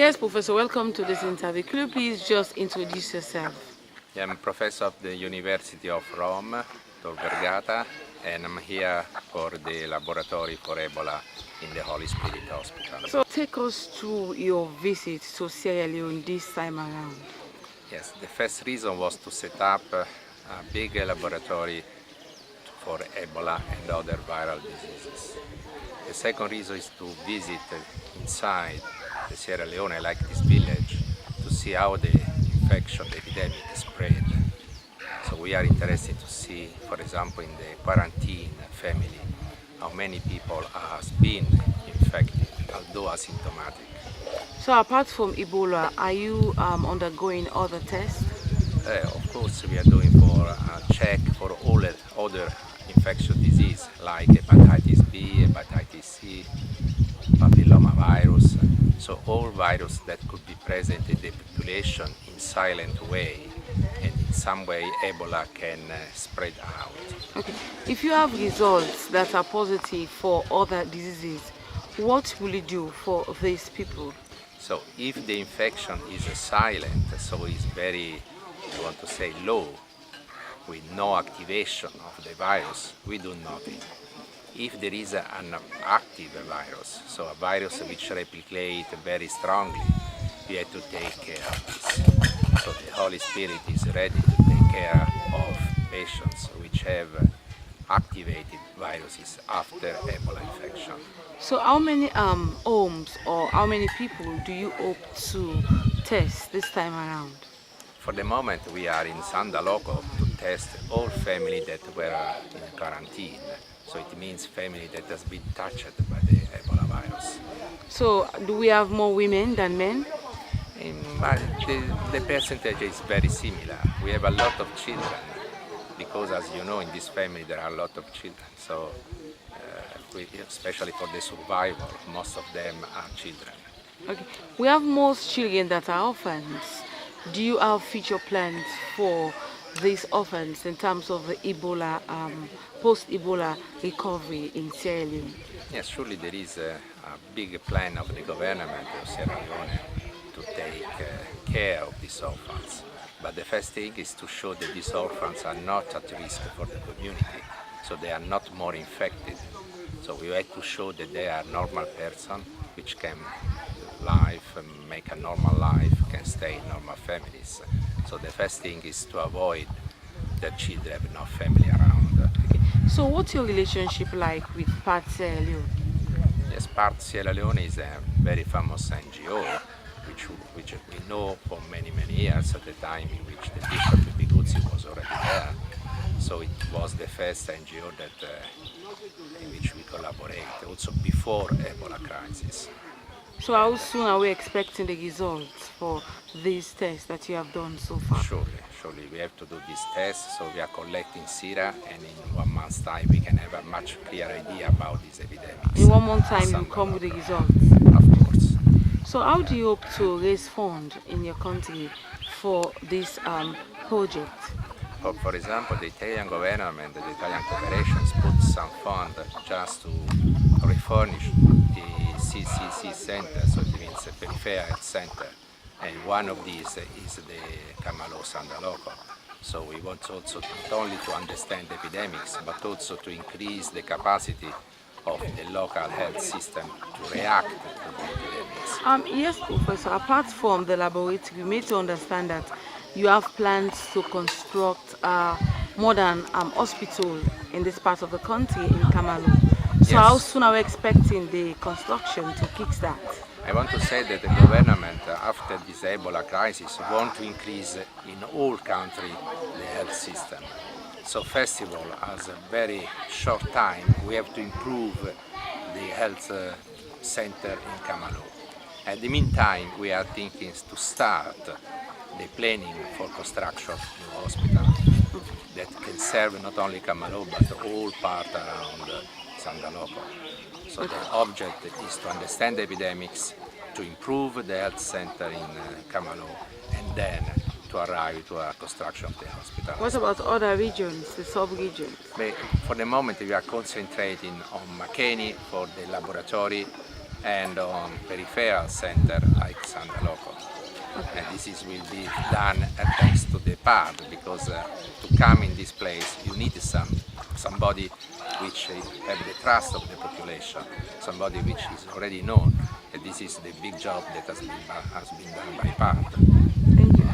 Yes, Professor, welcome to this interview. Could you please just introduce yourself? I'm a professor of the University of Rome, Tor Vergata, and I'm here for the laboratory for Ebola in the Holy Spirit Hospital. So take us through your visit to Sierra Leone this time around. Yes, the first reason was to set up a big laboratory for Ebola and other viral diseases. The second reason is to visit inside the Sierra Leone, like this village, to see how the infection, the epidemic spread. So we are interested to see, for example, in the quarantine family, how many people have been infected, although asymptomatic. So apart from Ebola, are you undergoing other tests? Of course, we are doing for a check for all other infectious disease like hepatitis B, hepatitis C, papillomavirus. So all viruses that could be present in the population in silent way, and in some way Ebola can spread out. Okay. If you have results that are positive for other diseases, what will you do for these people? So if the infection is silent, so it's very, I want to say, low, with no activation of the virus, we do nothing. If there is an active virus, so a virus which replicates very strongly, we have to take care of this. So the Holy Spirit is ready to take care of patients which have activated viruses after Ebola infection. So how many homes or how many people do you hope to test this time around? For the moment, we are in San Daloco to test all families that were in quarantine. So it means family that has been touched by the Ebola virus. So do we have more women than men? But the percentage is very similar. We have a lot of children because, as you know, in this family there are a lot of children. So especially for the survival, most of them are children. Okay. We have most children that are orphans. Do you have future plans for these orphans in terms of the Ebola, post-Ebola recovery in Sierra Leone? Yes, surely there is a big plan of the government of Sierra Leone to take care of these orphans. But the first thing is to show that these orphans are not at risk for the community, so they are not more infected. So we have to show that they are normal persons which can live, make a normal life, can stay in normal families. So the first thing is to avoid that children have no family around. Okay. So what's your relationship like with PATH Sierra Leone? Yes, PATH Sierra Leone is a very famous NGO which we know for many years, at the time in which the Bishop Biguzzi was already there. So it was the first NGO that in which we collaborate, also before Ebola crisis. So how soon are we expecting the results for these tests that you have done so far? Surely we have to do these tests, so we are collecting sera, and in 1 month's time we can have a much clearer idea about these epidemics. In 1 month's time you come with the results? Of course. So how do you hope to raise funds in your country for this project? For example, the Italian government, the Italian corporations put some fund just to refurnish the CCC center, so it means a peripheral health center. And one of these is the Camalo San Daloco. So we want also not only to understand epidemics, but also to increase the capacity of the local health system to react to the epidemics. Yes, Professor, apart from the laboratory, we need to understand that you have plans to construct a modern hospital in this part of the country, in Camalo. So Yes. how soon are we expecting the construction to kickstart? I want to say that the government, after this Ebola crisis, want to increase in all countries the health system. So first of all, as a very short time, we have to improve the health center in Camalo. At the meantime, we are thinking to start the planning for construction of new hospital that can serve not only Camalo but all part around San Daloco. So the object is to understand the epidemics, to improve the health center in Camalo, and then to arrive to a construction of the hospital. What about other regions, the sub-regions? For the moment we are concentrating on Makeni for the laboratory and on peripheral center like San Loco. And will be done thanks to the pub, because to come in this place you need somebody which have the trust of the population, somebody which is already known, and this is the big job that has been done by pub. Thank you.